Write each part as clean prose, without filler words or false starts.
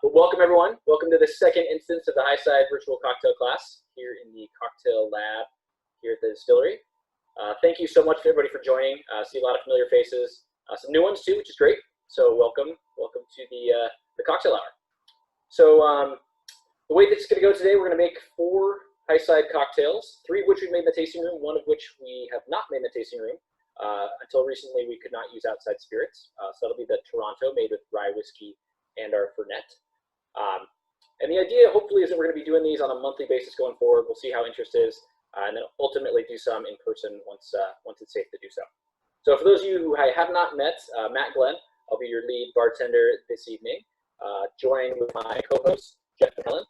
Well, welcome everyone. Welcome to the second instance of the Highside Virtual Cocktail class here in the cocktail lab here at the distillery. Thank you so much to everybody for joining. See a lot of familiar faces, some new ones too, which is great. So welcome to the cocktail hour. So the way this is going to go today, we're going to make 4 Highside cocktails, 3 of which we made in the tasting room, 1 of which we have not made in the tasting room. Until recently, we could not use outside spirits. So that'll be the Toronto, made with rye whiskey and our Fernet. And the idea, hopefully, is that we're going to be doing these on a monthly basis going forward. We'll see how interest is, and then ultimately do some in person once it's safe to do so. So for those of you who I have not met, Matt Glenn, I'll be your lead bartender this evening, joined with my co-host, Jeff and Helen.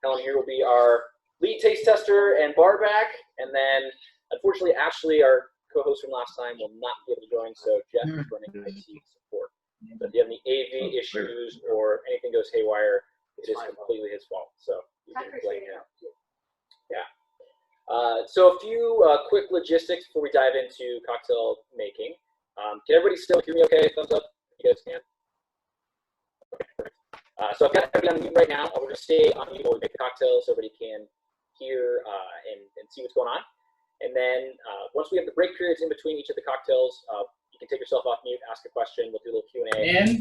Helen here will be our lead taste tester and bar back, and then unfortunately Ashley, our co-host from last time, will not be able to join, so Jeff is running IT support. So if you have any AV issues or anything goes haywire, it is completely his fault. So you can blame him. Yeah. So a few quick logistics before we dive into cocktail making. Can everybody still hear me okay? Thumbs up if you guys can. Okay, so I've got everybody on mute right now. We're going to stay on mute while we make the cocktail so everybody can hear and see what's going on. And then once we have the break periods in between each of the cocktails, you can take yourself off mute, ask a question. We'll do a little Q&A.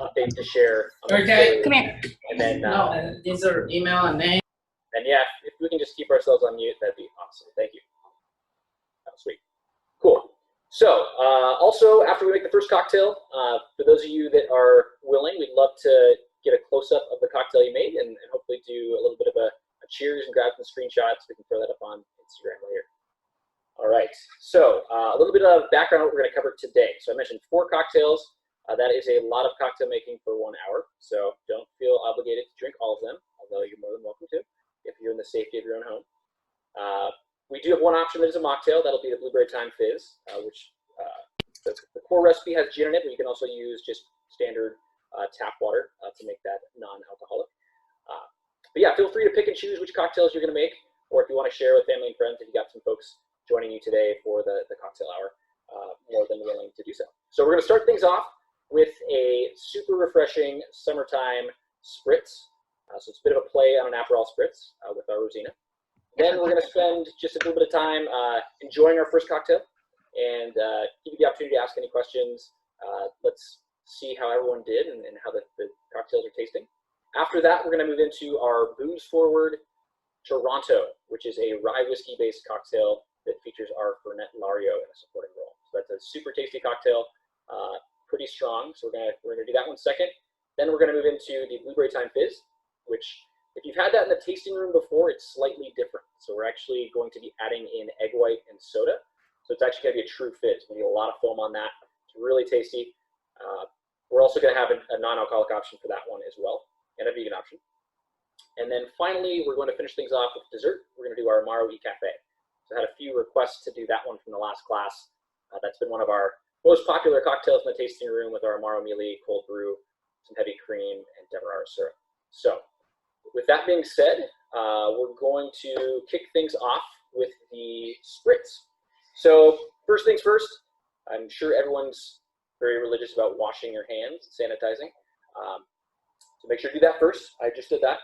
Update to share. Okay, come here. And then these are email and name. And yeah, if we can just keep ourselves on mute, that'd be awesome. Thank you. Oh, sweet. Cool. So also, after we make the first cocktail, for those of you that are willing, we'd love to get a close-up of the cocktail you made and hopefully do a little bit of a cheers and grab some screenshots. We can throw that up on Instagram later. All right, so a little bit of background on what we're going to cover today. So I mentioned 4 cocktails. That is a lot of cocktail making for 1 hour, so don't feel obligated to drink all of them, although you're more than welcome to if you're in the safety of your own home. We do have one option that is a mocktail. That'll be the Blueberry Thyme Fizz, which the core recipe has gin in it, but you can also use just standard tap water to make that non-alcoholic. But yeah, feel free to pick and choose which cocktails you're going to make, or if you want to share with family and friends, if you got some folks joining you today for the cocktail hour, more than willing to do so. So we're going to start things off with a super refreshing summertime spritz. So it's a bit of a play on an Aperol spritz with our Rosina. Then we're going to spend just a little bit of time enjoying our first cocktail and give you the opportunity to ask any questions. Let's see how everyone did and how the cocktails are tasting. After that, we're going to move into our booze forward Toronto, which is a rye whiskey based cocktail that features our Fernet Lario in a supporting role. So that's a super tasty cocktail, pretty strong. So we're gonna do that one second. Then we're gonna move into the Blueberry Thyme Fizz, which if you've had that in the tasting room before, it's slightly different. So we're actually going to be adding in egg white and soda. So it's actually gonna be a true fizz. We need a lot of foam on that. It's really tasty. We're also gonna have a non-alcoholic option for that one as well, and a vegan option. And then finally, we're going to finish things off with dessert. We're going to do our Amaro y Cafe. So I had a few requests to do that one from the last class. That's been one of our most popular cocktails in the tasting room with our Amaro mealy, cold brew, some heavy cream, and Demerara syrup. So with that being said, we're going to kick things off with the spritz. So first things first, I'm sure everyone's very religious about washing your hands, sanitizing. So make sure to do that first. I just did that.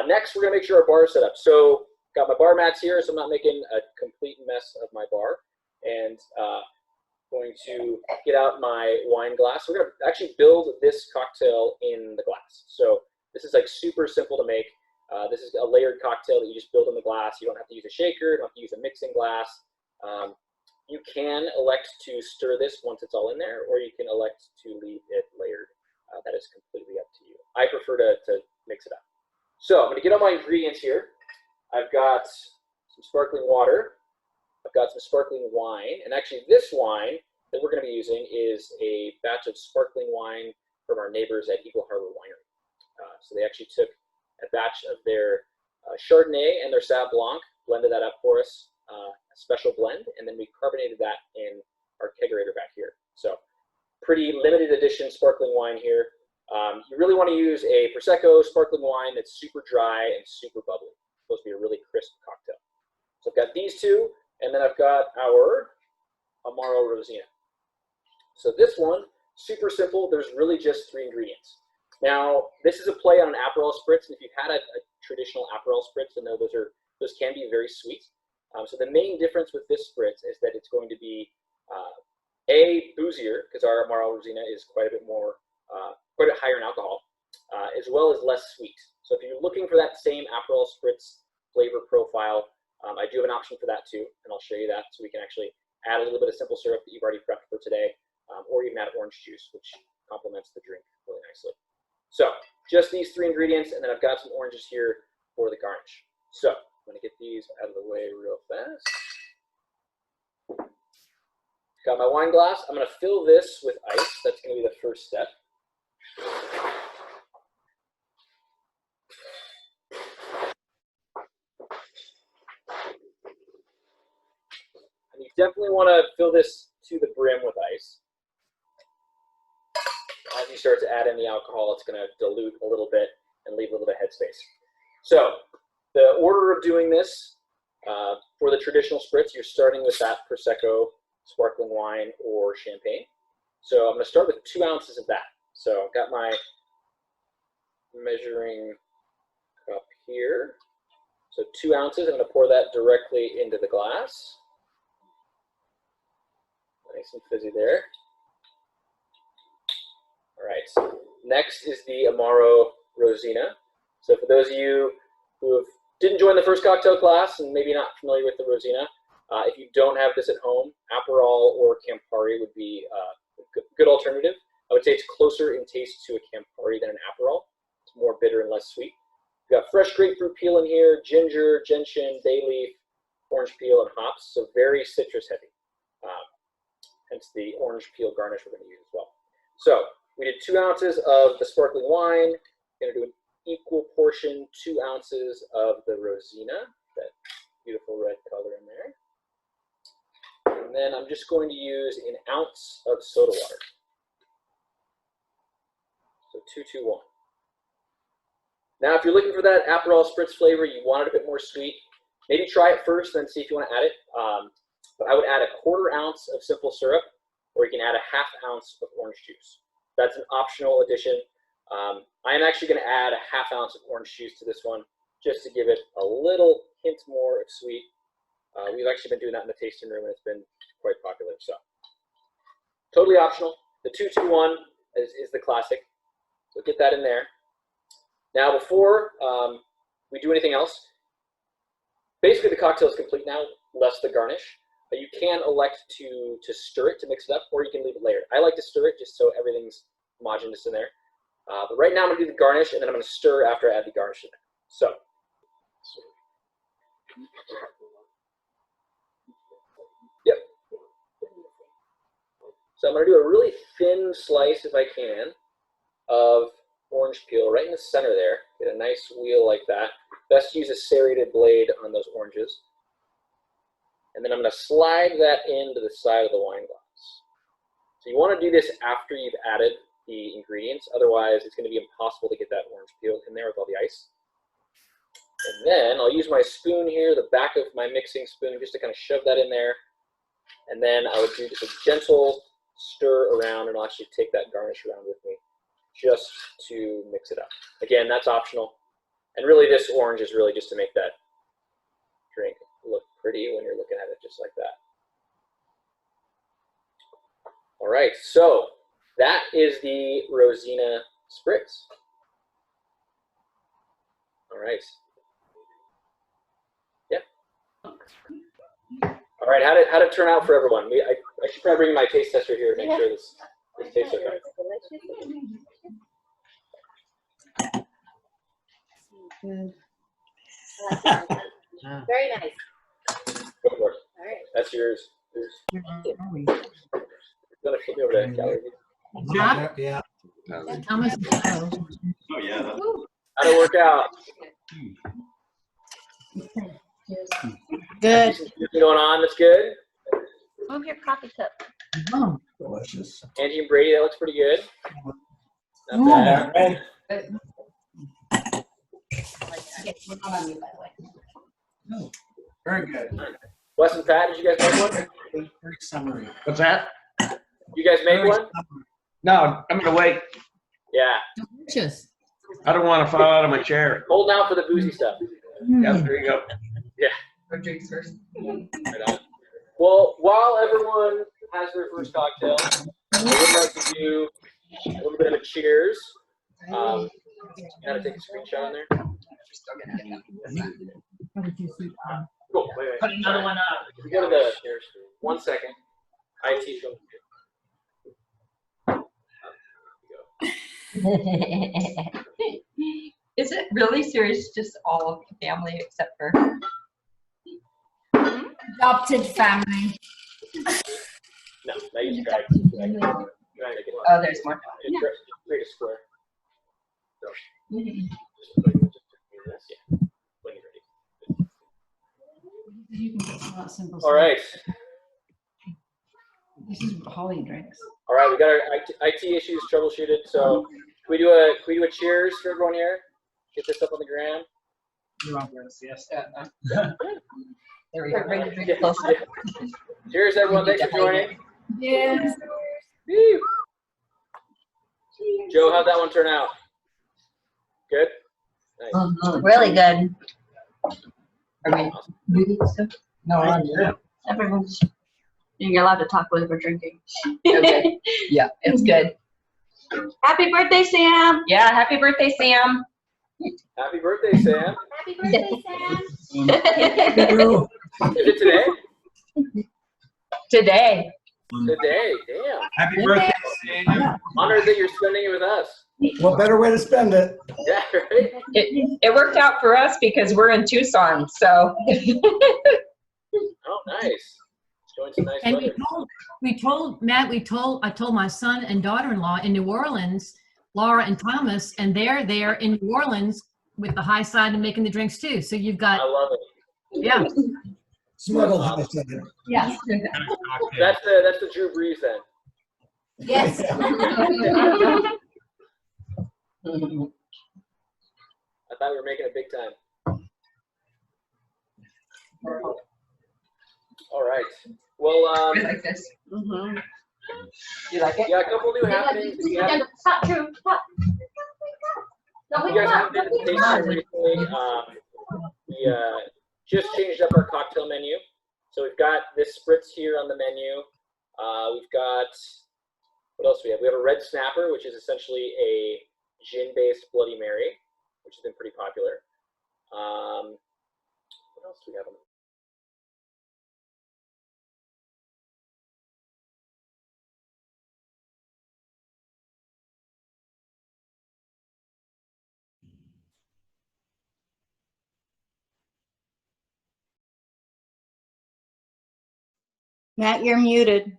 Next, we're going to make sure our bar is set up. So got my bar mats here, so I'm not making a complete mess of my bar. And going to get out my wine glass. We're going to actually build this cocktail in the glass. So this is like super simple to make. This is a layered cocktail that you just build in the glass. You don't have to use a shaker. You don't have to use a mixing glass. You can elect to stir this once it's all in there, or you can elect to leave it layered. That is completely up to you. I prefer to mix it up. So I'm going to get all my ingredients here. I've got some sparkling water. I've got some sparkling wine. And actually this wine that we're going to be using is a batch of sparkling wine from our neighbors at Eagle Harbor Winery. So they actually took a batch of their Chardonnay and their Sauv Blanc, blended that up for us, a special blend, and then we carbonated that in our kegerator back here. So pretty limited edition sparkling wine here. You really want to use a Prosecco sparkling wine that's super dry and super bubbly. It's supposed to be a really crisp cocktail. So I've got these two, and then I've got our Amaro Rosina. So this one, super simple. There's really just 3 ingredients. Now, this is a play on an Aperol Spritz, and if you've had a traditional Aperol Spritz, you know those can be very sweet. So the main difference with this Spritz is that it's going to be A, boozier, because our Amaro Rosina is quite a bit more, quite a bit higher in alcohol, as well as less sweet. So if you're looking for that same Aperol Spritz flavor profile, I do have an option for that too, and I'll show you that. So we can actually add a little bit of simple syrup that you've already prepped for today, or even add orange juice, which complements the drink really nicely. So just these 3 ingredients, and then I've got some oranges here for the garnish. So I'm going to get these out of the way real fast. Got my wine glass. I'm going to fill this with ice. That's going to be the first step. And you definitely want to fill this to the brim with ice. As you start to add in the alcohol, it's going to dilute a little bit and leave a little bit of headspace. So the order of doing this, for the traditional Spritz, you're starting with that Prosecco, sparkling wine, or champagne. So I'm going to start with 2 ounces of that. So I've got my measuring cup here. So 2 ounces, I'm going to pour that directly into the glass. Nice and fizzy there. All right, next is the Amaro Rosina. So for those of you who didn't join the first cocktail class and maybe not familiar with the Rosina, if you don't have this at home, Aperol or Campari would be a good alternative. I would say it's closer in taste to a Campari than an Aperol. It's more bitter and less sweet. We've got fresh grapefruit peel in here, ginger, gentian, bay leaf, orange peel, and hops, so very citrus heavy. Hence the orange peel garnish we're going to use as well. So we did 2 ounces of the sparkling wine. Going to do an equal portion, 2 ounces of the Rosina, that beautiful red color in there. And then I'm just going to use an ounce of soda water. So 2-2-1. Now, if you're looking for that Aperol Spritz flavor, you want it a bit more sweet, maybe try it first, then see if you want to add it. But I would add a 1/4 ounce of simple syrup, or you can add a 1/2 ounce of orange juice. That's an optional addition. I am actually going to add a 1/2 ounce of orange juice to this one, just to give it a little hint more of sweet. We've actually been doing that in the tasting room, and it's been quite popular. So totally optional. The 2-2-1 is the classic. So get that in there. Now, before we do anything else, basically the cocktail is complete now, less the garnish. You can elect to stir it to mix it up, or you can leave it layered. I like to stir it just so everything's homogeneous in there. But right now I'm going to do the garnish, and then I'm going to stir after I add the garnish in there. So. Yep. So I'm going to do a really thin slice, if I can, of orange peel right in the center there. Get a nice wheel like that. Best to use a serrated blade on those oranges. And then I'm going to slide that into the side of the wine glass. So you want to do this after you've added the ingredients. Otherwise, it's going to be impossible to get that orange peel in there with all the ice. And then I'll use my spoon here, the back of my mixing spoon, just to kind of shove that in there. And then I would do just a gentle stir around, and I'll actually take that garnish around with me just to mix it up. Again, that's optional. And really, this orange is really just to make that drink look pretty when you're looking at it just like that. All right, so that is the Rosina Spritz. All right. Yeah. All right, how did it turn out for everyone? I should probably bring my taste tester here to make sure this tastes okay. Good. Very nice. Go for it. All right. That's yours. Thank you. Gonna flip me over to Kelly. Yeah. Thomas. Oh, yeah. How'd it work out? Good. Something going on that's good. Move your coffee cup. Delicious. Angie and Brady, that looks pretty good. Not Yeah, bad. right. We're not on you, by the way. Very good. Wes and Pat, did you guys make one? Very summary. What's that? You guys make Very one? summary. No, I'm gonna wait. Yeah. Delicious. I don't want to fall out of my chair. Holding out for the boozy stuff. Yeah, there you go. Or drinks first. Right on. Well, while everyone has their first cocktail, I would like to do a little bit of a cheers. Gotta take a screenshot on there. Cool. Wait. Put another one up. If we go to the cheers, 1 second. IT show. Is it really serious? Just all of the family except for Adopted family. No, now you try. oh, there's more. Create a square. Mhm. Yeah. When you're ready. All right. This is Holly drinks. All right, we got our IT issues troubleshooted. So can we do a cheers for everyone here? Get this up on the gram. Yes. There we go. Bring the drink Yeah, closer. yeah. Cheers, everyone. Thanks for joining. Yes. Woo. Joe, how'd that one turn out? Good? Nice. Really good. Are we? Awesome. No, everyone's. You're allowed to talk while we're drinking. Okay. Yeah, it's good. Happy birthday, Sam. Yeah, happy birthday, Sam. Happy birthday, Sam. Happy birthday, Sam. Is it today? Today. Today, damn. Happy birthday, Sam. Honored that you're spending it with us. What better way to spend it? Yeah, right? It worked out for us because we're in Tucson, so. Oh, nice. Enjoying some nice And weather. I told my son and daughter-in-law in New Orleans, Laura and Thomas, and they're there in New Orleans with the Highside and making the drinks too. So you've I got, love it. yeah, Smuggled Highside. yes. That's the Drew Brees then. Yes. I thought we were making it big time. All right. Well, I like this. Mm-hmm. You like it? yeah, a couple new happenings. If you haven't- Stop, Drew. Stop. No, if wait, you guys stop. haven't been to the tasting recently, we just changed up our cocktail menu. So we've got this spritz here on the menu. We've got, what else do we have? We have a red snapper, which is essentially a gin-based Bloody Mary, which has been pretty popular. What else do we have on the Matt, you're muted.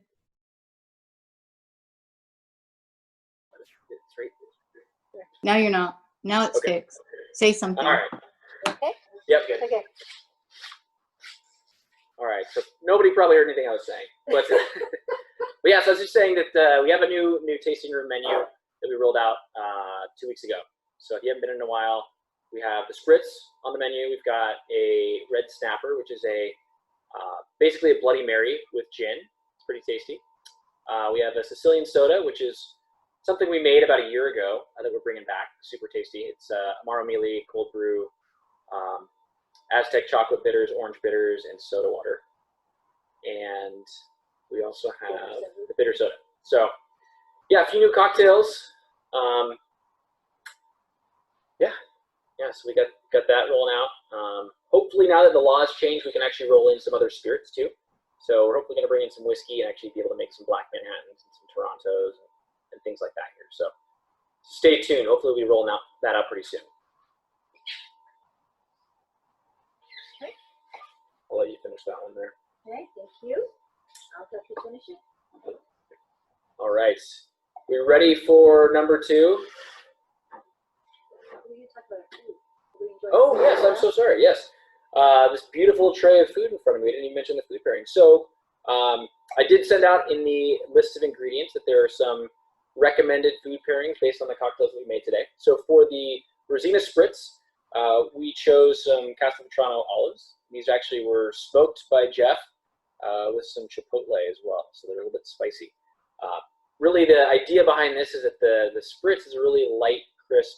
It's right there. No, you're not. Now it's Okay. fixed. Say something. All right. Okay. Yep, good. Okay. All right, so nobody probably heard anything I was saying, but, but yeah, so I was just saying that we have a new tasting room menu that we rolled out 2 weeks ago. So if you haven't been in a while, we have the spritz on the menu. We've got a red snapper, which is a basically a Bloody Mary with gin. It's pretty tasty. We have a Sicilian soda, which is something we made about a year ago that we're bringing back. Super tasty. It's Amaro cold brew. Aztec chocolate bitters, orange bitters, and soda water. And we also have the bitter soda. So, yeah, a few new cocktails. So we got that rolling out. Hopefully, now that the law has changed, we can actually roll in some other spirits too. So we're hopefully going to bring in some whiskey and actually be able to make some Black Manhattans and some Torontos and things like that here. So stay tuned. Hopefully, we'll be rolling that out pretty soon. I'll let you finish that one there. All right, thank you. I'll help you finish it. All right. We're ready for number 2. Oh, yes, I'm so sorry. Yes. This beautiful tray of food in front of me. We didn't even mention the food pairing. So I did send out in the list of ingredients that there are some recommended food pairings based on the cocktails that we made today. So for the Rosina Spritz, we chose some Castelvetrano olives. These actually were smoked by Jeff with some chipotle as well, so they're a little bit spicy. Really, the idea behind this is that the Spritz is a really light, crisp,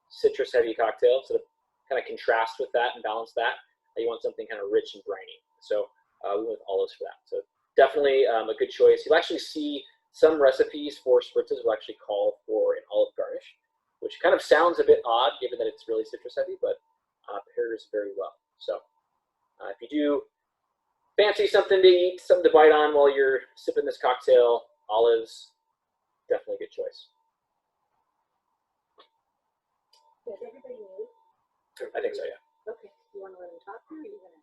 citrus-heavy cocktail. So to kind of contrast with that and balance that, you want something kind of rich and briny. So we went with olives for that. So definitely a good choice. You'll actually see some recipes for Spritzes will actually call for an olive garnish, which kind of sounds a bit odd given that it's really citrus-heavy, but pairs very well. So if you do fancy something to eat, something to bite on while you're sipping this cocktail, olives, definitely a good choice. Does everybody move? I think so, yeah. Okay, you want to let them talk or are you going to?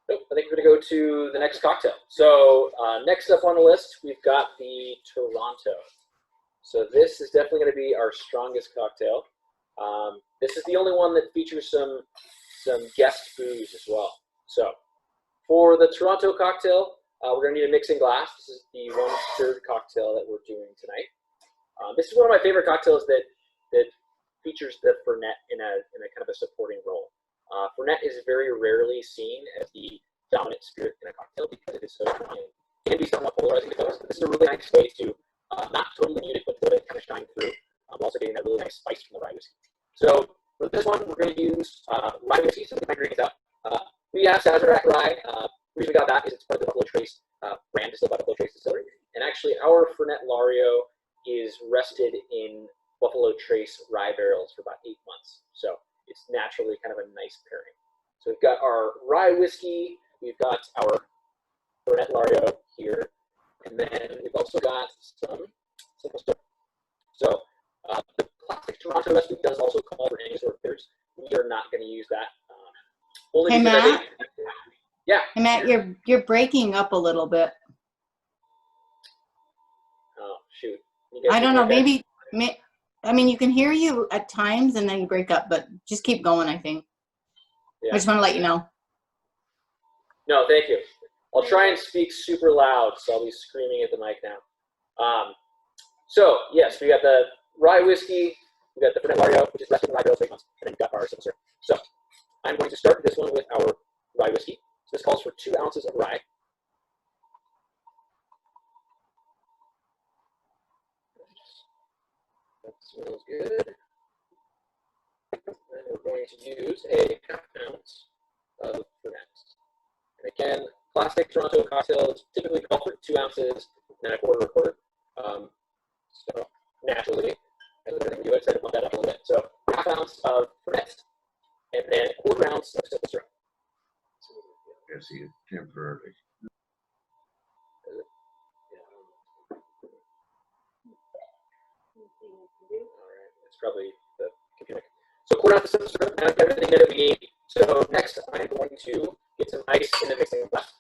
Nope, I think we're going to go to the next cocktail. So next up on the list, we've got the Toronto. So this is definitely going to be our strongest cocktail. This is the only one that features some guest booze as well. So for the Toronto cocktail, we're going to need a mixing glass. This is the 1/3 cocktail that we're doing tonight. This is one of my favorite cocktails that features the Fernet in a kind of a supporting role. Fernet is very rarely seen as the dominant spirit in a cocktail because it is so strong. It can be somewhat polarizing to folks, but this is a really nice way to not totally mute it, but to let it kind of shine through. Also getting that really nice spice from the rye whiskey. So for this one, we're going to use rye whiskey. So my ingredients out. We have Sazerac rye. The reason we got that is it's part of the Buffalo Trace brand, distilled by Buffalo Trace Distillery. And actually, our Fernet Lario is rested in Buffalo Trace rye barrels for about 8 months. So it's naturally kind of a nice pairing. So we've got our rye whiskey, we've got our Fernet Lario here, and then we've also got some simple syrup. So the classic Toronto recipe does also call for any sort of bitters. We are not going to use that. Only Hey, because I Matt? think, yeah. Hey, Matt, you're breaking up a little bit. Oh, shoot. You guys I don't know, okay? maybe, I mean, you can hear you at times and then you break up, but just keep going, I think. Yeah. I just want to let you know. No, thank you. I'll try and speak super loud, so I'll be screaming at the mic now. So, yes, we got the rye whiskey, we got the Fernet Lario, which is rested in rye barrels for 8 months, and then we've got our simple syrup. So, I'm going to start this one with our rye whiskey. So this calls for 2 ounces of rye. That smells good. And we're going to use a 1/2 ounce of Fernet. And again, classic Toronto cocktails typically call for 2 ounces and then a quarter. So naturally, as everything we do, I try to bump that up a little bit. So 1/2 ounce of Fernet and then 1/4 ounce of simple syrup. I see it temporarily. Alright, it's probably the computer. So 1/4 ounce of simple syrup, and I've got everything that we need. So next, I'm going to get some ice in the mixing glass.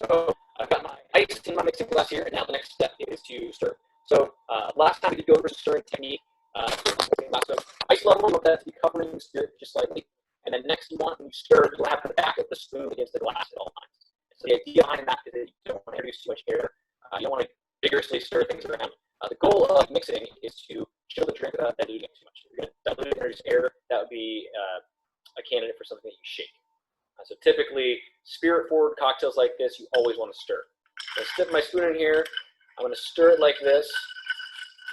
So I've got my ice in my mixing glass here, and now the next step is to stir. So last time we did go over stirring technique. So ice level, you want that to be covering the spirit just slightly. And then next you want, when you stir, you'll have the back of the spoon against the glass at all times. So the idea behind that is that you don't want to introduce too much air. You don't want to vigorously stir things around. The goal of mixing is to chill the drink without diluting it too much. If you're going to dilute it and introduce air, that would be a candidate for something that you shake. So typically, spirit-forward cocktails like this, you always want to stir. I'm going to dip my spoon in here. I'm going to stir it like this.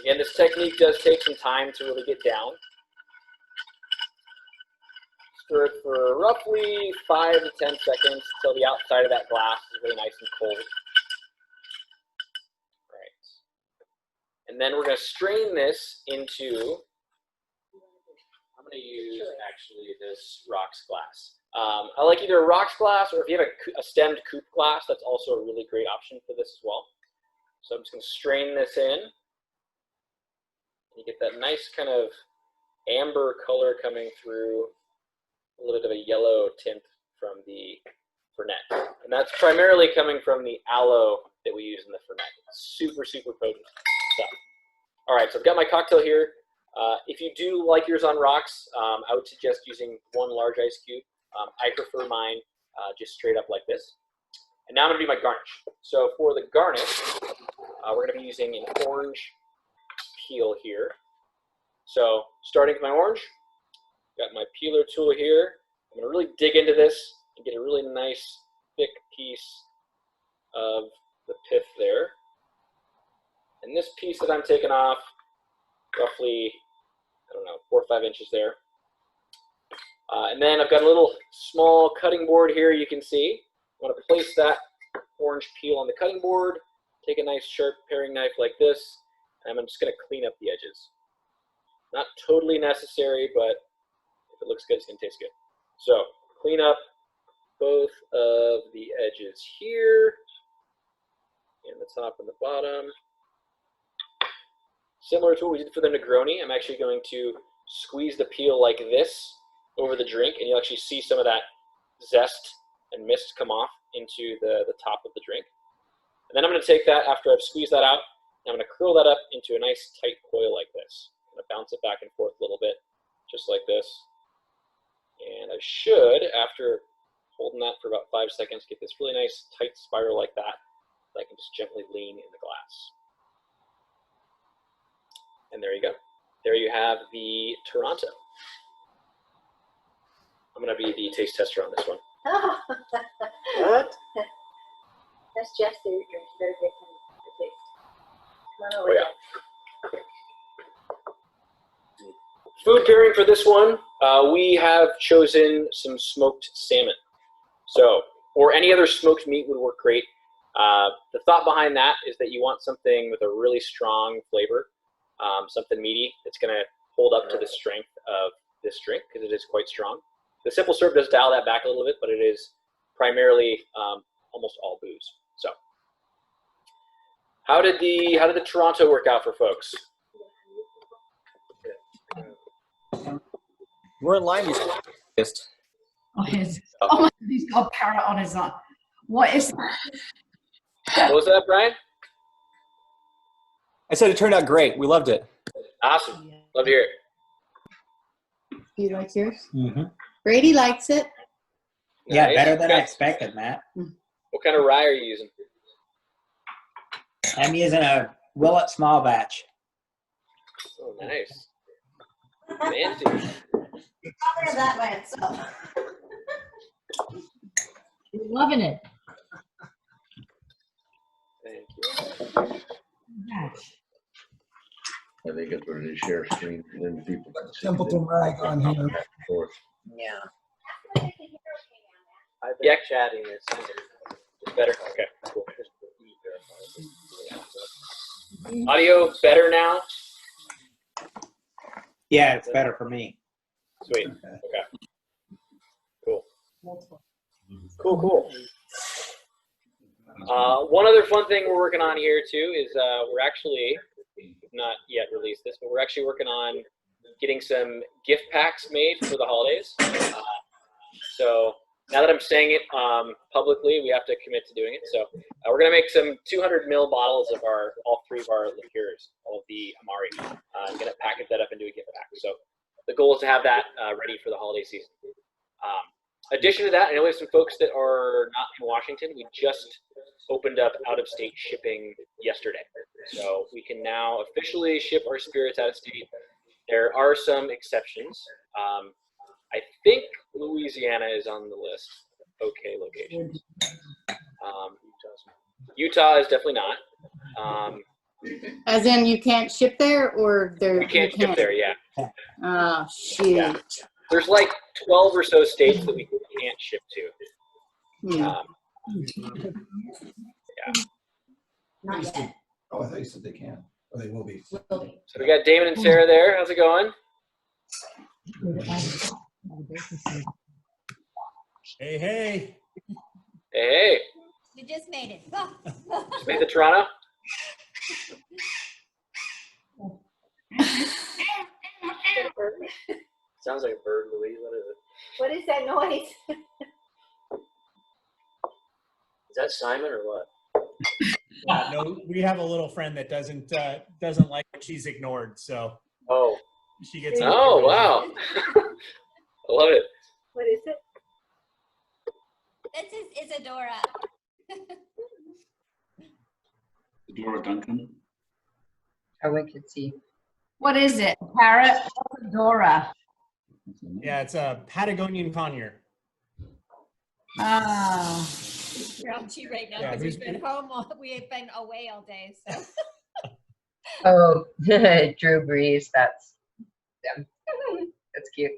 Again, this technique does take some time to really get down. Stir it for roughly 5 to 10 seconds until the outside of that glass is really nice and cold. All right. And then we're going to strain this into, I'm going to use actually this rocks glass. I like either a rocks glass, or if you have a stemmed coupe glass, that's also a really great option for this as well. So I'm just going to strain this in. You get that nice kind of amber color coming through, a little bit of a yellow tint from the Fernet. And that's primarily coming from the aloe that we use in the Fernet. It's super, super potent stuff. All right, so I've got my cocktail here. If you do like yours on rocks, I would suggest using 1 large ice cube. I prefer mine just straight up like this. And now I'm going to do my garnish. So for the garnish, we're going to be using an orange peel here. So starting with my orange, Got my peeler tool here. I'm gonna really dig into this and get a really nice thick piece of the pith there. And this piece that I'm taking off, roughly, I don't know, 4 or 5 inches there. And then I've got a little small cutting board here, you can see. I want to place that orange peel on the cutting board, take a nice sharp paring knife like this, and I'm just going to clean up the edges. Not totally necessary, but if it looks good, it's going to taste good. So clean up both of the edges here, and the top and the bottom. Similar to what we did for the Negroni, I'm actually going to squeeze the peel like this over the drink, and you'll actually see some of that zest and mist come off into the top of the drink. And then I'm going to take that after I've squeezed that out, and I'm going to curl that up into a nice tight coil like this. I'm going to bounce it back and forth a little bit, just like this. And I should, after holding that for about 5 seconds, get this really nice tight spiral like that I can just gently lean in the glass. And there you go. There you have the Toronto. I'm going to be the taste tester on this one. What? That's Jeff's favorite drink. You better get him the taste. Come on over, Oh, yeah. Food pairing for this one, we have chosen some smoked salmon. So, or any other smoked meat would work great. The thought behind that is that you want something with a really strong flavor, something meaty that's going to hold up to the strength of this drink because it is quite strong. The simple syrup does dial that back a little bit, but it is primarily almost all booze. So, how did the Toronto work out for folks? We're in line. Oh, my, he's got a parrot on his arm. What is that? What was that, Brian? I said it turned out great. We loved it. Awesome. Love to hear it. Do you like yours? Mm-hmm. Brady likes it. Yeah, Nice. better than I expected, Matt. What kind of rye are you using? I'm using a Willet small batch. Oh, nice. Fancy. Cover that by itself. You're loving it. Thank you. I think it's what it is, share screen, and then people can see. Simpleton rag on here. Back and forth. Yeah. I've been chatting this. It's better? Okay, cool. Audio better now? Yeah, it's better for me. Sweet. Okay. Cool. Cool. One other fun thing we're working on here too is we're actually, not yet released this, but we're actually working on getting some gift packs made for the holidays. So now that I'm saying it publicly, we have to commit to doing it. So we're going to make some 200 ml bottles of all 3 of our liqueurs, all of the Amari. I'm going to package that up into a gift pack. So the goal is to have that ready for the holiday season. Addition to that, I know we have some folks that are not in Washington. We just opened up out-of-state shipping yesterday. So we can now officially ship our spirits out of state. There are some exceptions. I think Louisiana is on the list. Okay, locations. Utah is definitely not. As in, you can't ship there, or there? You can't ship there, yeah. Oh, shoot. Yeah. There's like 12 or so states that we can't ship to. Hmm. Yeah. Not yet. Oh, I thought you said they can. Oh, they will be. Will be. So we got Damon and Sarah there. How's it going? Hey, hey. Hey. You just made it. Just made the Toronto? Sounds like a bird, Louise. What is it? What is that noise? Is that Simon or what? No, we have a little friend that doesn't like when she's ignored, so Oh. she gets. Oh, wow. I love it. What is it? This is Isadora. Dora Duncan. Oh, we could see. What is it? A parrot? Dora. Yeah, it's a Patagonian conure. Oh. We're on two right now Yeah, because who's- we've been home. We've been away all day. So. Oh, Drew Brees. That's cute.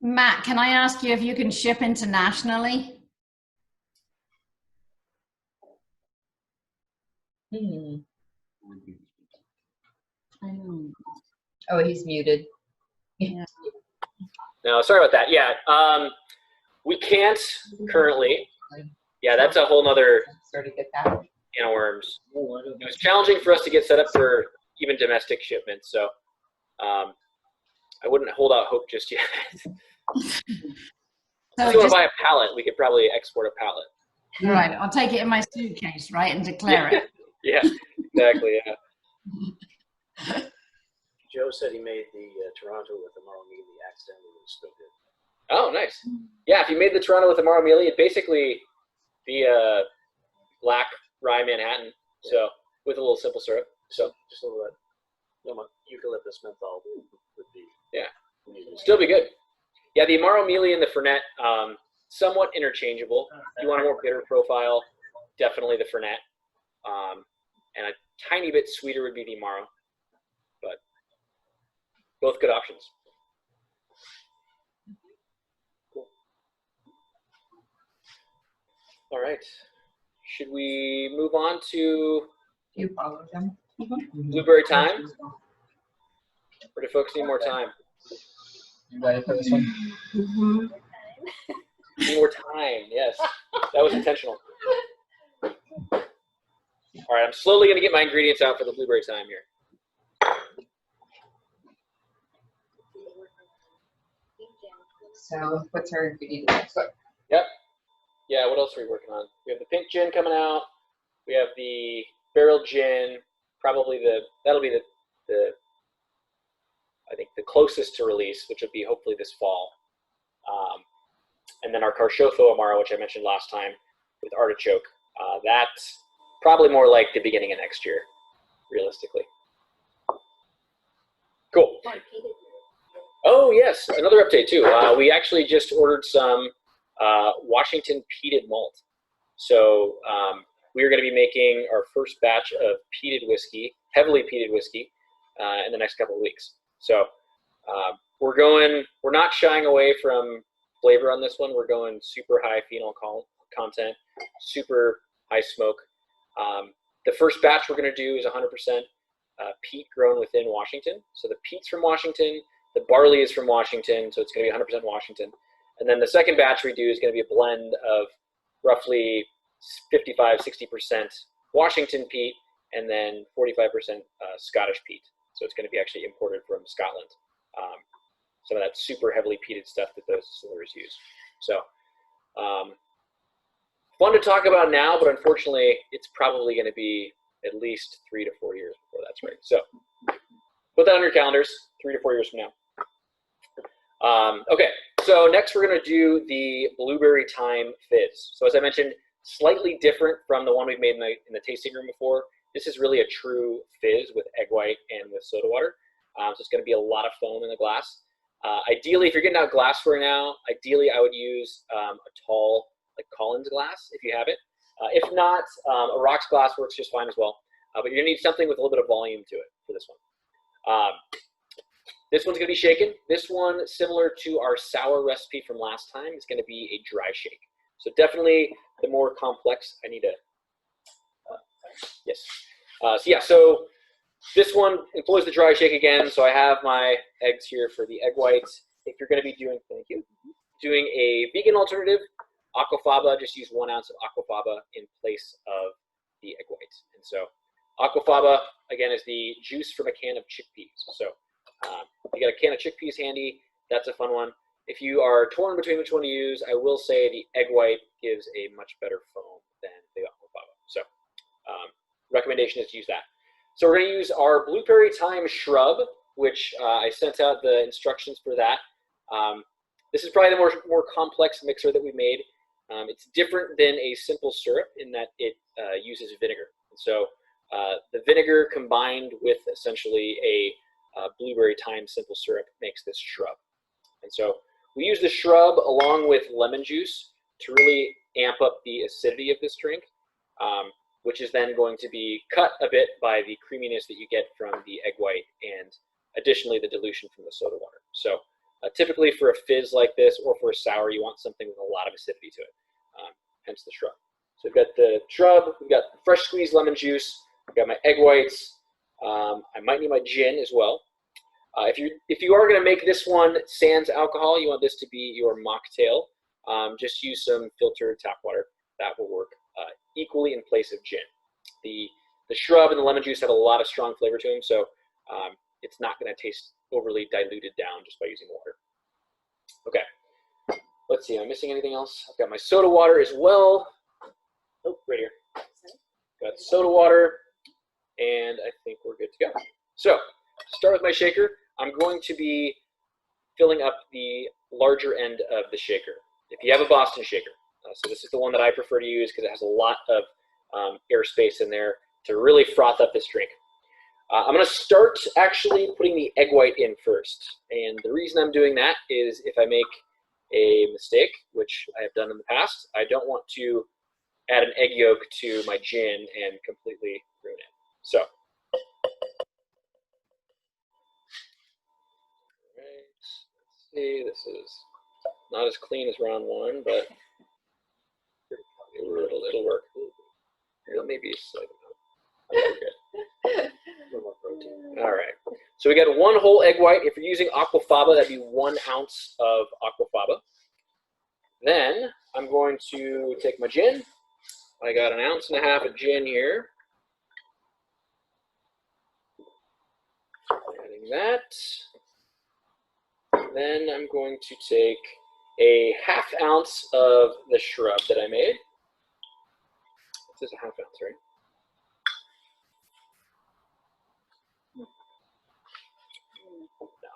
Matt, can I ask you if you can ship internationally? Hmm. I know. Oh, he's muted. No, sorry about that. Yeah, we can't currently. Yeah, that's a whole nother Sort of get that. can of worms. It was challenging for us to get set up for even domestic shipments, so I wouldn't hold out hope just yet. If you want to buy a pallet, we could probably export a pallet. Right, I'll take it in my suitcase, right, and declare it. Yeah, exactly. Yeah. Joe said he made the Toronto with Amaro Mealy accidentally. It was still good. Oh, nice. Yeah, if you made the Toronto with Amaro Mealy, it basically the black rye Manhattan, so with a little simple syrup. So just a little eucalyptus menthol would be. Yeah, still be good. Yeah, the Amaro Mealy and the Fernet, somewhat interchangeable. If you want a more bitter profile, definitely the Fernet. And a tiny bit sweeter would be the Amaro, but both good options. Cool. All right. Should we move on to You follow them. Blueberry Thyme? Or do folks need more time? You ready for this one? Need more time, yes. That was intentional. All right, I'm slowly going to get my ingredients out for the Blueberry Thyme here. So, what's our ingredient list? Yep. Yeah, what else are we working on? We have the pink gin coming out. We have the barrel gin. Probably that'll be the I think the closest to release, which would be hopefully this fall. And then our Carchotho Amaro, which I mentioned last time with artichoke. That's probably more like the beginning of next year, realistically. Cool. Oh, yes, another update too. We actually just ordered some Washington peated malt. So we're going to be making our first batch of peated whiskey, heavily peated whiskey, in the next couple of weeks. So we're not shying away from flavor on this one. We're going super high phenol content, super high smoke. The first batch we're going to do is 100% peat grown within Washington. So the peat's from Washington, the barley is from Washington, so it's going to be 100% Washington. And then the second batch we do is going to be a blend of roughly 55-60% Washington peat and then 45% Scottish peat. So it's going to be actually imported from Scotland. Some of that super heavily peated stuff that those distillers use. So fun to talk about now, but unfortunately, it's probably going to be at least 3 to 4 years before that's ready. So put that on your calendars, 3 to 4 years from now. Okay, so next we're going to do the Blueberry Thyme Fizz. So as I mentioned, slightly different from the one we've made in the tasting room before. This is really a true fizz with egg white and with soda water. So it's going to be a lot of foam in the glass. Ideally, if you're getting out glassware now, ideally I would use a tall, like Collins glass if you have it. If not, a rocks glass works just fine as well. But you're going to need something with a little bit of volume to it for this one. This one's going to be shaken. This one, similar to our sour recipe from last time, is going to be a dry shake. So definitely the more complex. I need a, yes. So this one employs the dry shake again. So I have my eggs here for the egg whites. If you're going to be doing, doing a vegan alternative, aquafaba, just use 1 ounce of aquafaba in place of the egg whites. And so aquafaba, again, is the juice from a can of chickpeas. So you got a can of chickpeas handy, that's a fun one. If you are torn between which one to use, I will say the egg white gives a much better foam than the aquafaba. So recommendation is to use that. So we're going to use our Blueberry Thyme shrub, which I sent out the instructions for that. This is probably the more complex mixer that we made. It's different than a simple syrup in that it uses vinegar. And so the vinegar combined with essentially a blueberry thyme simple syrup makes this shrub. And so we use the shrub along with lemon juice to really amp up the acidity of this drink, which is then going to be cut a bit by the creaminess that you get from the egg white and additionally the dilution from the soda water. So typically for a fizz like this or for a sour, you want something with a lot of acidity to it, hence the shrub. So we've got the shrub, we've got fresh squeezed lemon juice, I've got my egg whites, I might need my gin as well. If you are going to make this one sans alcohol, you want this to be your mocktail, just use some filtered tap water. That will work equally in place of gin. The shrub and the lemon juice have a lot of strong flavor to them, so it's not going to taste overly diluted down just by using water. Okay, let's see, am I missing anything else? I've got my soda water as well. Oh, right here. Got soda water, and I think we're good to go. So, start with my shaker. I'm going to be filling up the larger end of the shaker. If you have a Boston shaker, so this is the one that I prefer to use because it has a lot of airspace in there to really froth up this drink. I'm going to start actually putting the egg white in first. And the reason I'm doing that is if I make a mistake, which I have done in the past, I don't want to add an egg yolk to my gin and completely ruin it. So, let's see, this is not as clean as round one, but it'll work. Maybe slightly. Good. All right. So we got one whole egg white. If you're using aquafaba, that'd be 1 ounce of aquafaba. Then I'm going to take my gin. I got 1.5 ounces of gin here. Adding that. Then I'm going to take a 1/2 ounce of the shrub that I made. This is a 1/2 ounce, right? No,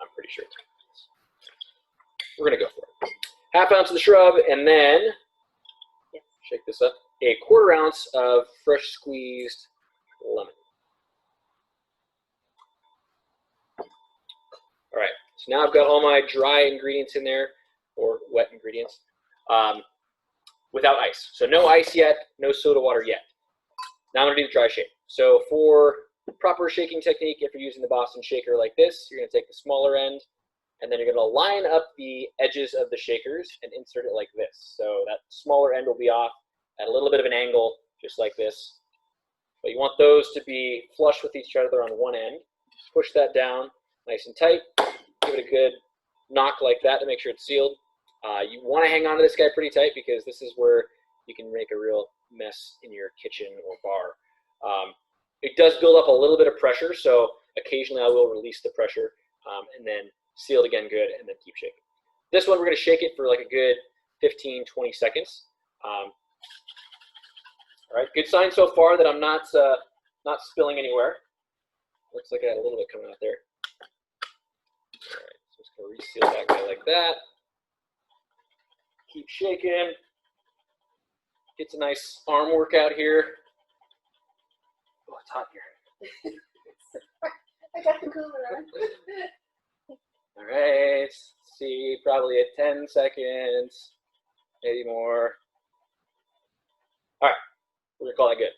I'm pretty sure it's 1/2 ounce. We're gonna go for it. 1/2 ounce of the shrub, and then shake this up. A 1/4 ounce of fresh squeezed lemon. All right, so now I've got all my dry ingredients in there, or wet ingredients, without ice. So no ice yet, no soda water yet. Now I'm gonna do the dry shake. So for proper shaking technique, if you're using the Boston shaker like this, you're gonna take the smaller end, and then you're gonna line up the edges of the shakers and insert it like this. So that smaller end will be off at a little bit of an angle, just like this. But you want those to be flush with each other on one end. Push that down nice and tight. Give it a good knock like that to make sure it's sealed. You want to hang on to this guy pretty tight because this is where you can make a real mess in your kitchen or bar. It does build up a little bit of pressure, so occasionally I will release the pressure and then seal it again good and then keep shaking. This one we're going to shake it for like a good 15-20 seconds. All right, good sign so far that I'm not spilling anywhere. Looks like I had a little bit coming out there. All right, so just gonna reseal that guy like that. Keep shaking. Gets a nice arm workout here. Oh, it's hot here. I got the cooler on. All right, let's see, probably at 10 seconds, maybe more. All right, we're gonna call that good.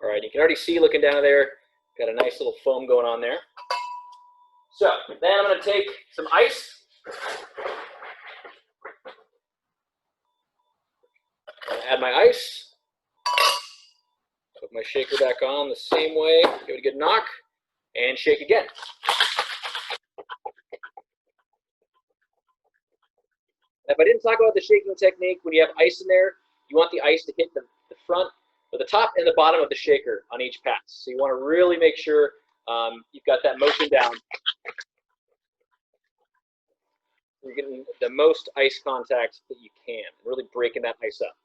All right, you can already see looking down there, got a nice little foam going on there. So then I'm gonna take some ice. Add my ice. Put my shaker back on the same way, give it a good knock, and shake again. If I didn't talk about the shaking technique, when you have ice in there, you want the ice to hit the front, or the top and the bottom of the shaker on each pass. So you want to really make sure you've got that motion down. You're getting the most ice contact that you can, really breaking that ice up.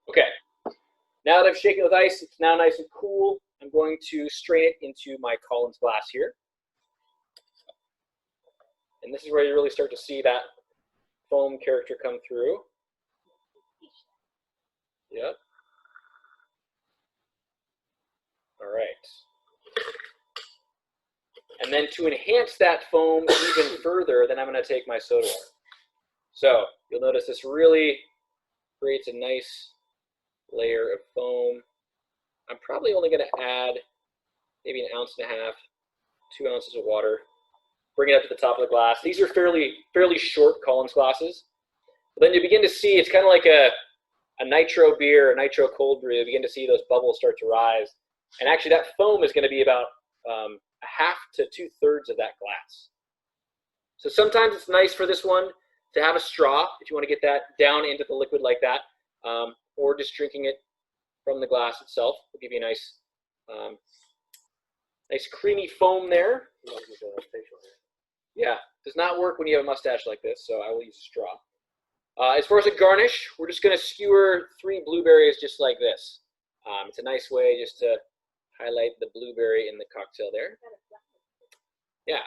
Okay, now that I've shaken with ice, it's now nice and cool. I'm going to strain it into my Collins glass here. And this is where you really start to see that foam character come through. Yep. All right. And then to enhance that foam even further, then I'm going to take my soda water. So you'll notice this really creates a nice layer of foam. I'm probably only going to add maybe 1.5 ounces, 2 ounces of water. Bring it up to the top of the glass. These are fairly short Collins glasses. But then you begin to see it's kind of like a nitro beer, a nitro cold brew. You begin to see those bubbles start to rise. And actually that foam is going to be about 1/2 to 2/3 of that glass. So sometimes it's nice for this one to have a straw if you want to get that down into the liquid like that, or just drinking it from the glass itself will give you a nice, nice creamy foam there. Yeah, does not work when you have a mustache like this, so I will use a straw. As far as a garnish, we're just going to skewer 3 blueberries just like this. It's a nice way just to highlight the blueberry in the cocktail there. Yeah.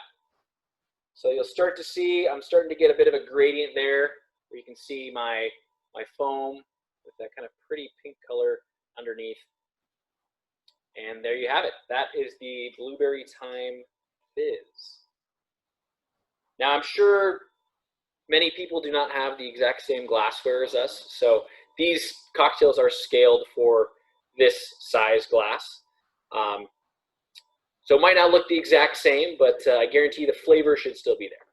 So you'll start to see, I'm starting to get a bit of a gradient there, where you can see my foam with that kind of pretty pink color underneath. And there you have it. That is the Blueberry Thyme Fizz. Now I'm sure many people do not have the exact same glassware as us, so these cocktails are scaled for this size glass. So it might not look the exact same, but I guarantee the flavor should still be there.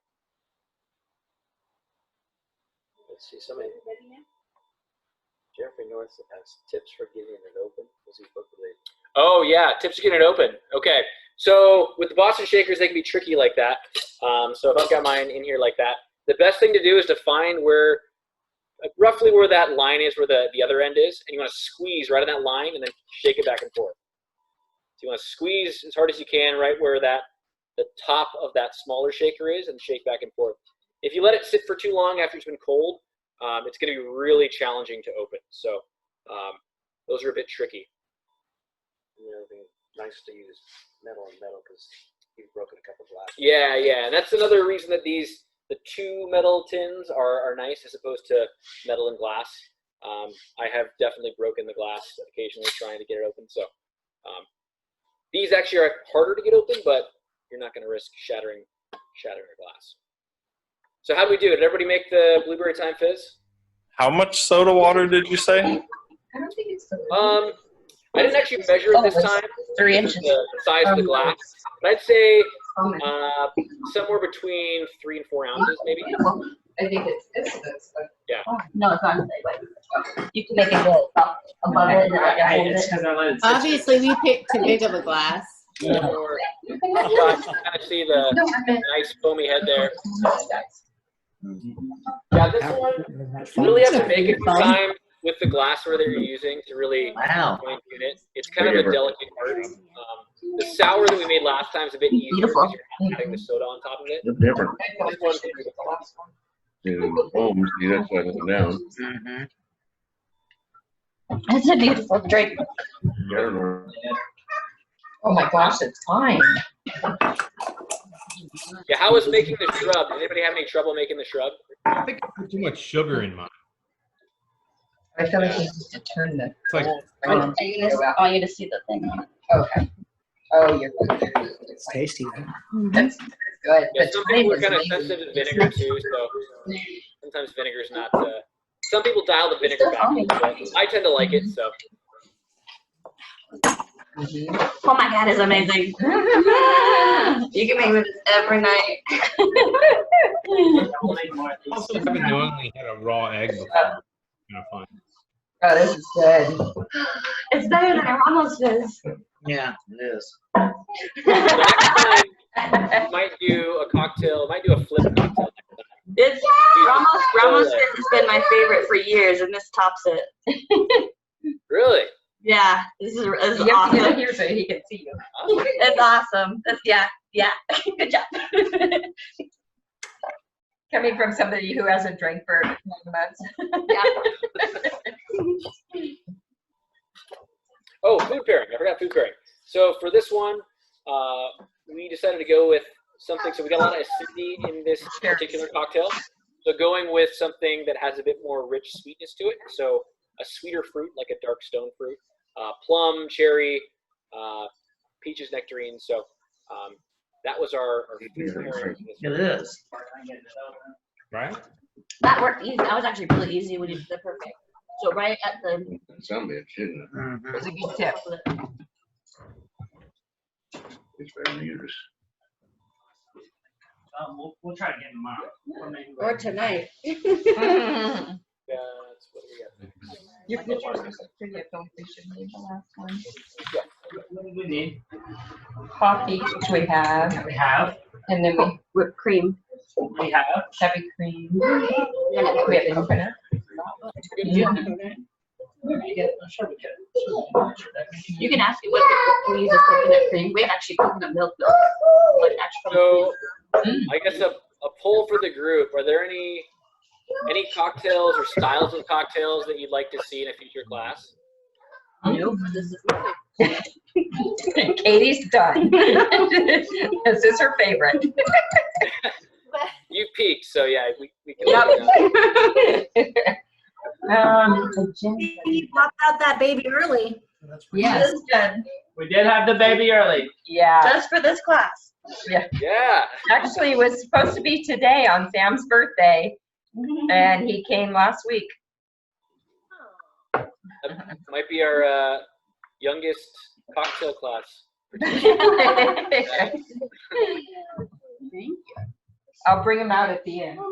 Let's see, somebody. Jeffrey North has tips for getting it open. Was he booked with Oh yeah, tips to get it open. Okay, so with the Boston shakers, they can be tricky like that. So if I've got mine in here like that, the best thing to do is to find where, roughly where that line is, where the other end is, and you want to squeeze right on that line and then shake it back and forth. So you want to squeeze as hard as you can right where the top of that smaller shaker is and shake back and forth. If you let it sit for too long after it's been cold, it's going to be really challenging to open. So those are a bit tricky. You know, it'd be nice to use metal and metal because you've broken a couple glasses. Yeah, yeah, and that's another reason that the 2 metal tins are nice as opposed to metal and glass. I have definitely broken the glass occasionally trying to get it open. So these actually are harder to get open, but you're not going to risk shattering a glass. So how do we do it? Did everybody make the Blueberry Thyme Fizz? How much soda water did you say? I don't think it's so. I didn't actually measure it this time. 3 inches. The size of the glass. But I'd say somewhere between 3 and 4 ounces, maybe. I think it's Yeah. no, it's not. You can make it go above it. And Obviously, we picked too big of a glass. Or, you kind of see the nice foamy head there. Yeah, this one, you really have to make it time with the glassware that you're using to really fine tune it. It's kind of a delicate art. The sour that we made last time is a bit easier because you're not adding the soda on top of it. It's different. This one, The foam, see, that's why it's down. It's a beautiful drink. Oh my gosh, it's fine. yeah, how was making the shrub? Did anybody have any trouble making the shrub? I think I put too much sugar in mine. I feel like we need to turn the. It's like, I want you to see the thing on it. Okay. Oh, you're good. It's tasty. That's good. Yeah, But some thyme people are is kind of amazing. sensitive to vinegar too, so sometimes vinegar is not. Some people dial the vinegar back, but I tend to like it. So Oh my God, it's amazing. You can make this every night. I also haven't knowingly had a raw egg before. Kind of fun. Oh, this is good. It's better than Ramos Fizz. Yeah, it is. I might do a cocktail. Might do a flip cocktail. It's Ramos Fizz has been my favorite for years, and this tops it. Really? Yeah, this is You have to get awesome. it here so he can see you. It's awesome. Yeah. Good job. Coming from somebody who hasn't drank for 9 months. Oh, food pairing. I forgot food pairing. So for this one, we decided to go with something. So we got a lot of acidity in this particular cocktail. So going with something that has a bit more rich sweetness to it. So a sweeter fruit, like a dark stone fruit, plum, cherry, peaches, nectarines. So that was our food pairing. It is. Right? That worked easy. That was actually really easy when you did the perfect. So right at the, Some bitch, isn't it? was a good tip. It's better than yours. We'll try again tomorrow. Or tonight. That's what we got. Your pictures are so pretty. I feel like they should leave the last one. What do we need? Coffee, which we have. We have. And then we whipped cream. We have. Heavy cream. And then we have coconut. I'm sure we can. You can ask me what we use as coconut cream. We have actually coconut milk though. Like actual. So I guess a poll for the group. Are there any cocktails or styles of cocktails that you'd like to see in a future class? Nope. This is Katie's done. This is her favorite. You peaked, so yeah, we can. Yep. You popped out that baby early. Yes. We did have the baby early. Yeah. Just for this class. Yeah. Yeah. Actually, it was supposed to be today on Sam's birthday, and he came last week. That might be our youngest cocktail class. I'll bring him out at the end. Oh,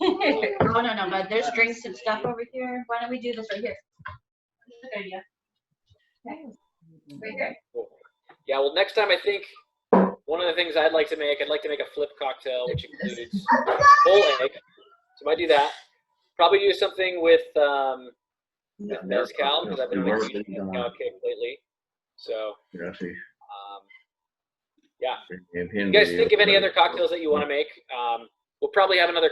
no, but there's drinks and stuff over here. Why don't we do this right here? Good idea. Right here. Yeah, well, next time I think one of the things I'd like to make a flip cocktail, which includes whole egg. So I might do that. Probably do something with mezcal, because I've been on a huge mezcal kick lately. So, yeah. If you guys think of any other cocktails that you want to make, we'll probably have another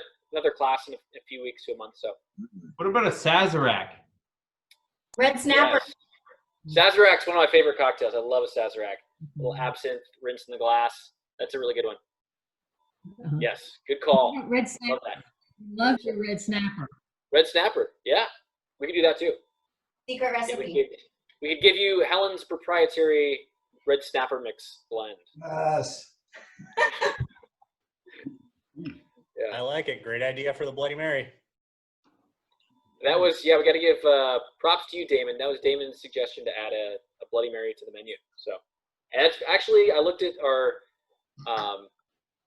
class in a few weeks to a month. So. What about a Sazerac? Red Snapper. Yes. Sazerac's one of my favorite cocktails. I love a Sazerac. A little absinthe, rinse in the glass. That's a really good one. Yes, good call. Red Snapper. Love that. Love your Red Snapper. Red Snapper. Yeah, we can do that too. Secret Yeah, recipe. we could give you Helen's proprietary Red Snapper mix blend. Yes. I like it. Great idea for the Bloody Mary. That was, yeah, we got to give props to you, Damon. That was Damon's suggestion to add a Bloody Mary to the menu. So, and it's actually, I looked at our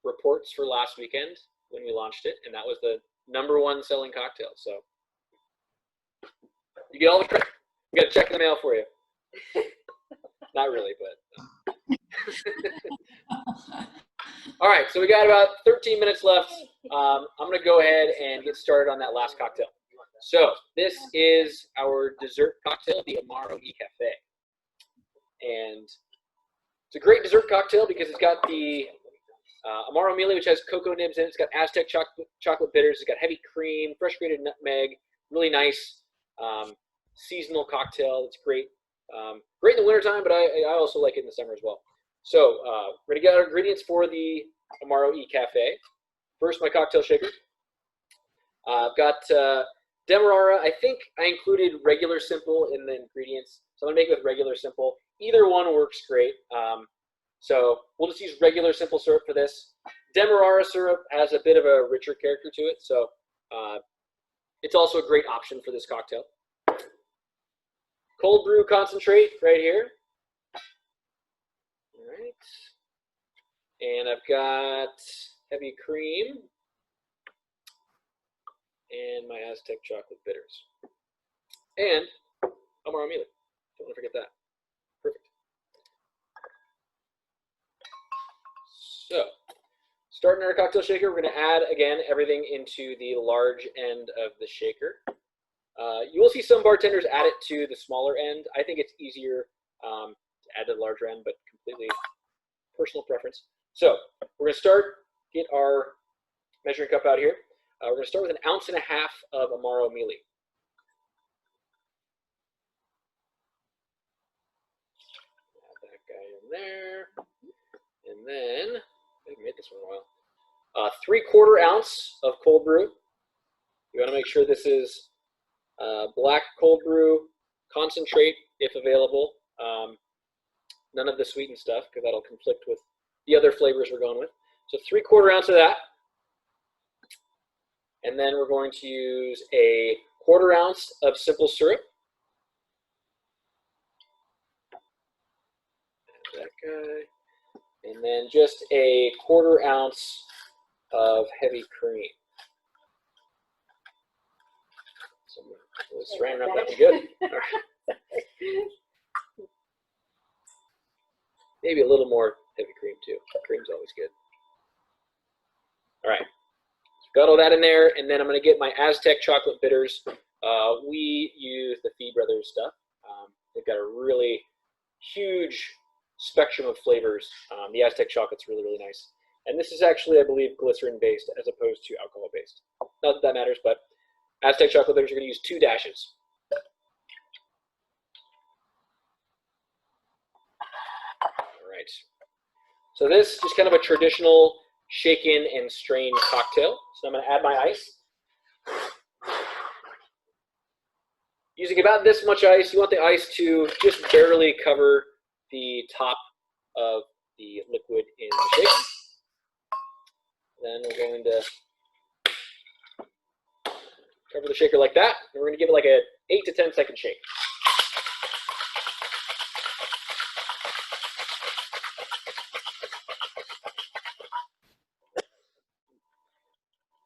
reports for last weekend when we launched it, and that was the #1 selling cocktail. So, you get all the credit. We got a check in the mail for you. Not really, but. All right, so we got about 13 minutes left. I'm going to go ahead and get started on that last cocktail. So this is our dessert cocktail, the Amaro y Cafe. And it's a great dessert cocktail because it's got the Amaro mealy, which has cocoa nibs in it. It's got Aztec chocolate bitters. It's got heavy cream, fresh grated nutmeg. Really nice seasonal cocktail. It's great. Great in the wintertime, but I also like it in the summer as well. So we're going to get our ingredients for the Amaro y Cafe. First, my cocktail shaker. I've got Demerara. I think I included regular simple in the ingredients, so I'm going to make it with regular simple. Either one works great. So we'll just use regular simple syrup for this. Demerara syrup has a bit of a richer character to it, so it's also a great option for this cocktail. Cold brew concentrate right here. All right. And I've got heavy cream and my Aztec chocolate bitters. And Amaro mealy. Don't want to forget that. Perfect. So, starting our cocktail shaker, we're going to add, again, everything into the large end of the shaker. You will see some bartenders add it to the smaller end. I think it's easier to add to the larger end, but completely personal preference. So we're going to start, get our measuring cup out here. We're going to start with 1.5 ounces of Amaro mealy. Add that guy in there. And then, I haven't made this one in a while. 3/4 ounce of cold brew. You want to make sure this is black cold brew, concentrate if available. None of the sweetened stuff, because that'll conflict with the other flavors we're going with. So 3/4 ounce of that. And then we're going to use a 1/4 ounce of simple syrup. That guy. And then just a 1/4 ounce of heavy cream. So it's ran up that good. All right. Maybe a little more heavy cream too. Cream's always good. All right. Got all that in there, and then I'm going to get my Aztec chocolate bitters. We use the Fee Brothers stuff. They've got a really huge spectrum of flavors. The Aztec chocolate's really, really nice. And this is actually, I believe, glycerin-based as opposed to alcohol-based. Not that that matters, but Aztec chocolate bitters are going to use 2 dashes. All right. So this is just kind of a traditional shaken and strained cocktail. So I'm going to add my ice. Using about this much ice, you want the ice to just barely cover the top of the liquid in the shake. Then we're going to cover the shaker like that, and we're going to give it like a 8 to 10 second shake.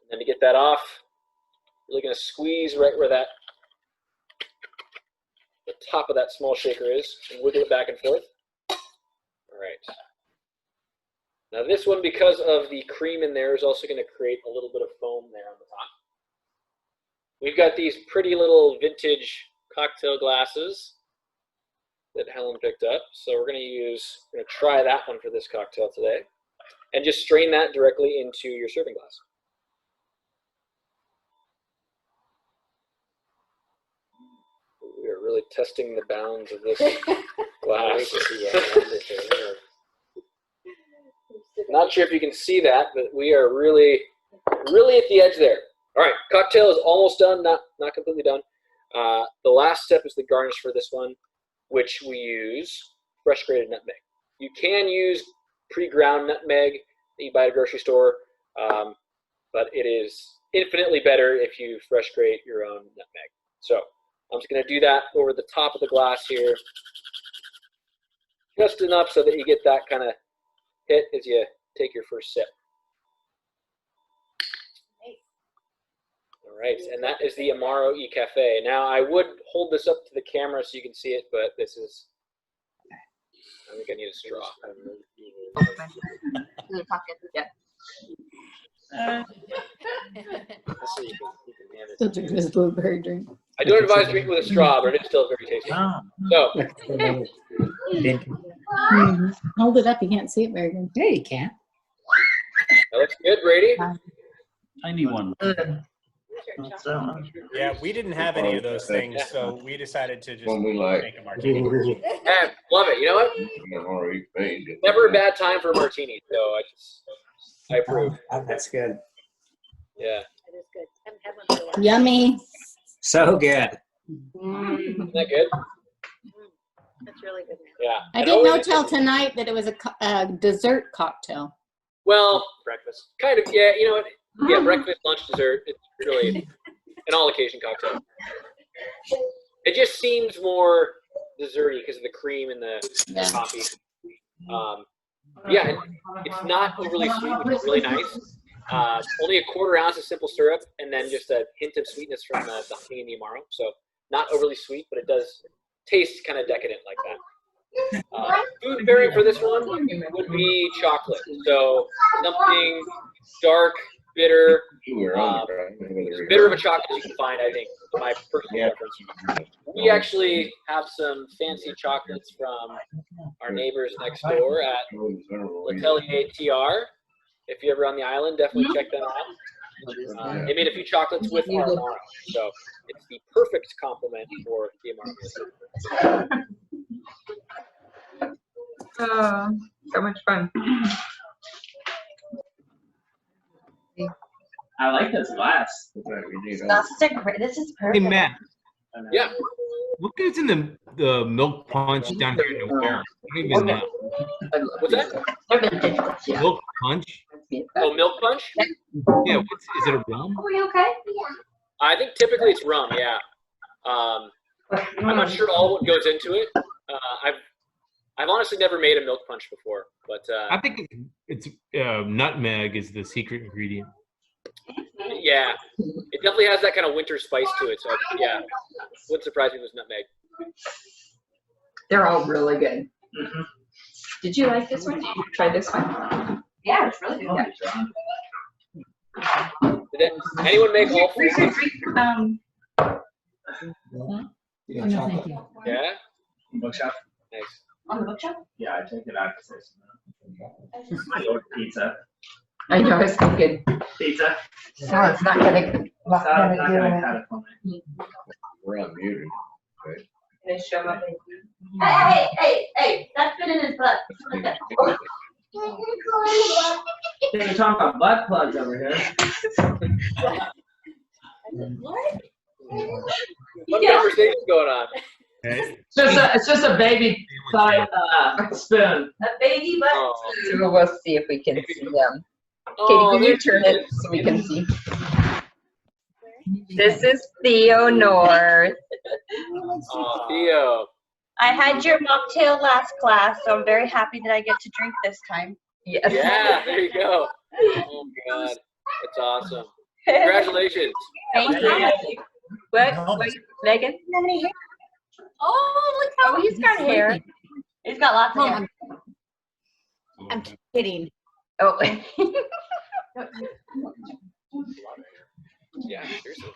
And then to get that off, really going to squeeze right where that the top of that small shaker is, and wiggle it back and forth. All right. Now this one, because of the cream in there, is also going to create a little bit of foam there on the top. We've got these pretty little vintage cocktail glasses that Helen picked up. So we're going to try that one for this cocktail today, and just strain that directly into your serving glass. We are really testing the bounds of this glass. Not sure if you can see that, but we are really, really at the edge there. All right, cocktail is almost done, not completely done. The last step is the garnish for this one, which we use fresh grated nutmeg. You can use pre-ground nutmeg that you buy at a grocery store, but it is infinitely better if you fresh grate your own nutmeg. So I'm just going to do that over the top of the glass here, just enough so that you get that kind of hit as you take your first sip. All right, and that is the Amaro y Cafe. Now, I would hold this up to the camera so you can see it, but this is, I think I need a straw. Still drink this blueberry drink. I don't advise drinking with a straw, but it's still very tasty. So, Hold it up. You can't see it very good. There you can. that looks good, Brady. Tiny one. Yeah, we didn't have any of those things, so we decided to just One we like. make a martini. Hey, love it. You know what? Never a bad time for a martini, so I approve. Oh, that's good. Yeah. It is good. I haven't had one for a while. Yummy. So good. Isn't that good? That's really good. Yeah. I didn't know till tonight that it was a dessert cocktail. Well, Breakfast. kind of, yeah, you know what? Yeah, breakfast, lunch, dessert. It's really an all-occasion cocktail. It just seems more desserty because of the cream and the coffee. Yeah, it's not overly sweet, which is really nice. Only a 1/4 ounce of simple syrup, and then just a hint of sweetness from the honey and the Amaro. So not overly sweet, but it does taste kind of decadent like that. Food pairing for this one would be chocolate. So something dark, bitter, as bitter of a chocolate as you can find, I think, my personal preference. We actually have some fancy chocolates from our neighbors next door at L'Atelier TR. If you're ever on the island, definitely check them out. They made a few chocolates with our Amaro, so it's the perfect complement for the Amaro. So much fun. I like this glass. This is perfect. Hey, Matt. Yeah. What goes in the milk punch down here in New Orleans? I don't even know. What's that? Milk punch? Oh, milk punch? Yeah, is it a rum? Are we okay? I think typically it's rum, yeah. I'm not sure all what goes into it. I've honestly never made a milk punch before, but I think it's nutmeg is the secret ingredient. yeah, it definitely has that kind of winter spice to it. So yeah, wouldn't surprise me if it was nutmeg. They're all really good. Did you like this one? Did you try this one? Yeah, it's really good. Did anyone make all three? Oh, no, thank you. Yeah. Bookshelf? Nice. On the bookshelf? Yeah, I take it out to I ordered pizza. I know, I was thinking. Pizza? No, it's not gonna, Not gonna cut it for me. We're on mute. Right? They show up. Hey, that's been in his butt. You're talking about butt plugs over here. What? What conversation going on? It's just a baby side spoon. A baby butt. So we'll see if we can see them. Oh, Katie, can you turn it so we can see? This is Theo North. Oh, Theo. I had your mocktail last class, so I'm very happy that I get to drink this time. Yes. Yeah, there you go. Oh God, that's awesome. Congratulations. Thank you. What, Megan? Oh, look how Oh, he's got hair. he's got lots of hair. I'm kidding. Oh. Yeah, seriously.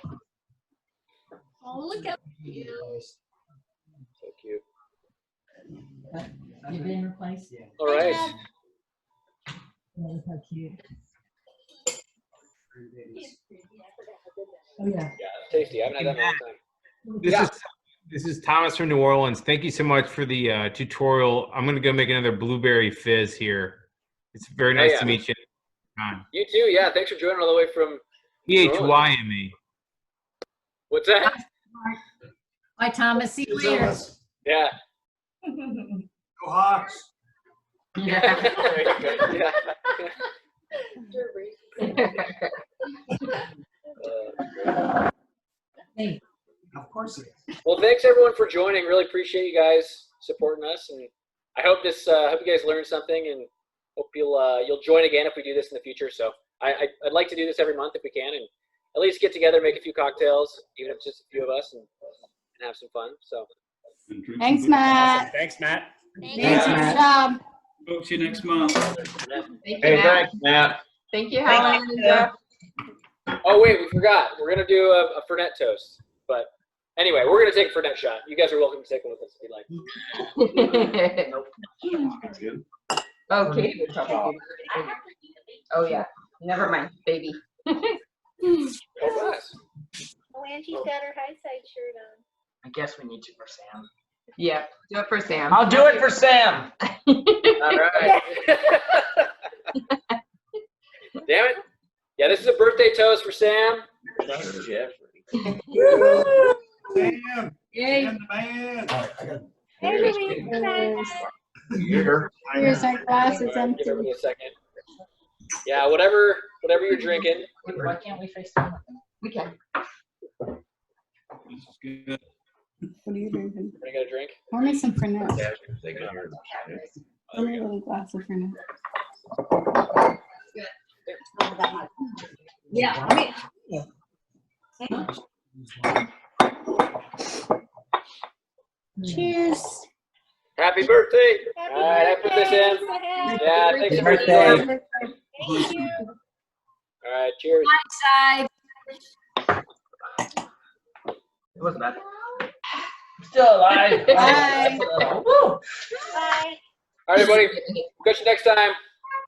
Oh, look at So cute. You've been replaced? All right. Oh, how cute. Oh, yeah. Yeah, tasty. I haven't had that in a long time. This is Thomas from New Orleans. Thank you so much for the tutorial. I'm going to go make another blueberry fizz here. It's very nice to meet you. You too. Yeah, thanks for joining all the way from PHYME. What's that? Bye, Thomas. See you later. Yeah. Go Hawks. There you go. Yeah. Hey. Of course it is. Well, thanks everyone for joining. Really appreciate you guys supporting us, and I hope hope you guys learned something, and hope you'll join again if we do this in the future. So I'd like to do this every month if we can, and at least get together, make a few cocktails, even if it's just a few of us, and have some fun. So Thanks, Matt. Thanks, Matt. Thanks, Matt. Good job. Hope see you next month. Thank you, Hey, Matt. thanks, Matt. Thank you, Helen and Jeff. Oh wait, we forgot. We're gonna do a Fernet toast, but anyway, we're gonna take a Fernet shot. You guys are welcome to take one with us if you'd like. That's good. Oh, Katie would probably. Oh yeah. Never mind, baby. Oh, nice. Oh, and she's got her Highside shirt on. I guess we need to for Sam. Yeah, do it for Sam. I'll do it for Sam. All right. Damn it. Yeah, this is a birthday toast for Sam. Jeffrey. Sam. Yay. Sam the man. All right, I got Here's our glass is empty. Give everybody a second. Yeah, whatever you're drinking. Why can't we face them? We can. This is good. What are you drinking? Everybody got a drink? Pour me some Fernet. Yeah, they can hear it. Pour me a little glass of Fernet. Yeah. Cheers. Happy birthday. All right, happy birthday, Sam. Yeah, thanks for joining. Thank you. All right, cheers. Side. It wasn't bad. Still alive. Bye. Woo. Bye. All right, everybody. Catch you next time.